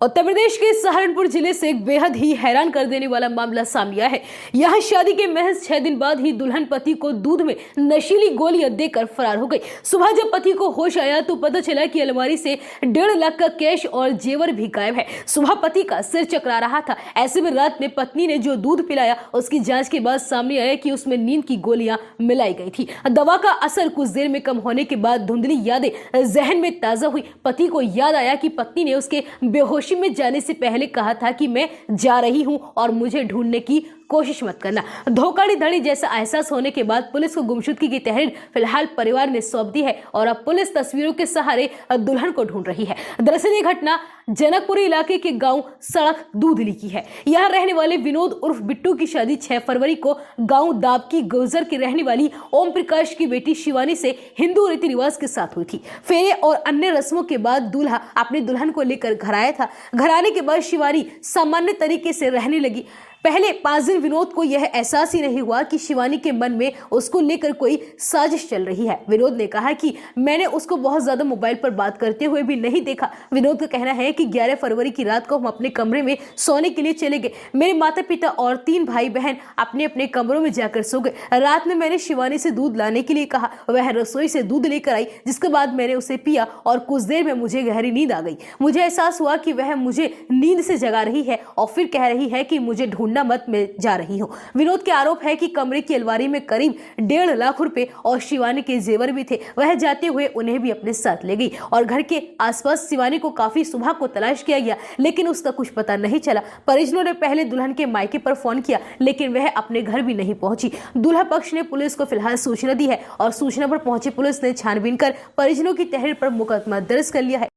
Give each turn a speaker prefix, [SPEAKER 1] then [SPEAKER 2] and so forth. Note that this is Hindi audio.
[SPEAKER 1] उत्तर प्रदेश के सहारनपुर जिले से एक बेहद ही हैरान कर देने वाला मामला सामने आया है। यहाँ शादी के महज 6 दिन बाद ही दुल्हन पति को दूध में नशीली गोलियां देकर फरार हो गई। सुबह जब पति को होश आया तो पता चला कि अलमारी से 1.5 लाख का कैश और जेवर भी गायब है। सुबह पति का सिर चकरा रहा था। ऐसे में रात में पत्नी ने जो दूध पिलाया उसकी जांच के बाद सामने आया कि उसमें नींद की गोलियां मिलाई गई थी। दवा का असर कुछ देर में कम होने के बाद धुंधली यादें जहन में ताजा हुई। पति को याद आया कि पत्नी ने उसके बेहोशी में जाने से पहले कहा था कि मैं जा रही हूं और मुझे ढूंढने की कोशिश मत करना। धोखाधड़ी जैसा एहसास होने के बाद पुलिस को गुमशुदगी की तहरीर फिलहाल परिवार ने सौंप दी है और अब पुलिस तस्वीरों के सहारे दुल्हन को ढूंढ रही है। दरअसल ये घटना जनकपुरी इलाके के गांव सड़क दूधली की है। यहाँ रहने वाले विनोद उर्फ बिट्टू की शादी 6 फरवरी को गांव दाबकी गुर्जर की रहने वाली ओम प्रकाश की बेटी शिवानी से हिंदू रीति रिवाज के साथ हुई थी। फेरे और अन्य रस्मों के बाद दूल्हा अपनी दुल्हन को लेकर घर आया था। घर आने के बाद शिवानी सामान्य तरीके से रहने लगी। पहले 5 दिन विनोद को यह एहसास ही नहीं हुआ कि शिवानी के मन में उसको लेकर कोई साजिश चल रही है। विनोद ने कहा कि मैंने उसको बहुत ज्यादा मोबाइल पर बात करते हुए भी नहीं देखा। विनोद का कहना है कि 11 फरवरी की रात को हम अपने कमरे में सोने के लिए चले गए। मेरे माता पिता और 3 भाई बहन अपने अपने कमरों में जाकर सो गए। रात में मैंने शिवानी से दूध लाने के लिए कहा। वह रसोई से दूध लेकर आई, जिसके बाद मैंने उसे पिया और कुछ देर में मुझे गहरी नींद आ गई। मुझे एहसास हुआ कि वह मुझे नींद से जगा रही है और फिर कह रही है कि मुझे ढूंढना मत, मैं जा रही हूं। विनोद के आरोप है कि कमरे की अलमारी में करीब 1.5 लाख रुपए और शिवानी के जेवर भी थे। वह जाते हुए उन्हें भी अपने साथ ले गई और घर के आसपास शिवानी को काफी सुबह को तलाश किया गया, लेकिन उसका कुछ पता नहीं चला। परिजनों ने पहले दुल्हन के मायके पर फोन किया, लेकिन वह अपने घर भी नहीं पहुंची। दूल्हा पक्ष ने पुलिस को फिलहाल सूचना दी है और सूचना पर पहुंची पुलिस ने छानबीन कर परिजनों की तहरीर पर मुकदमा दर्ज कर लिया है।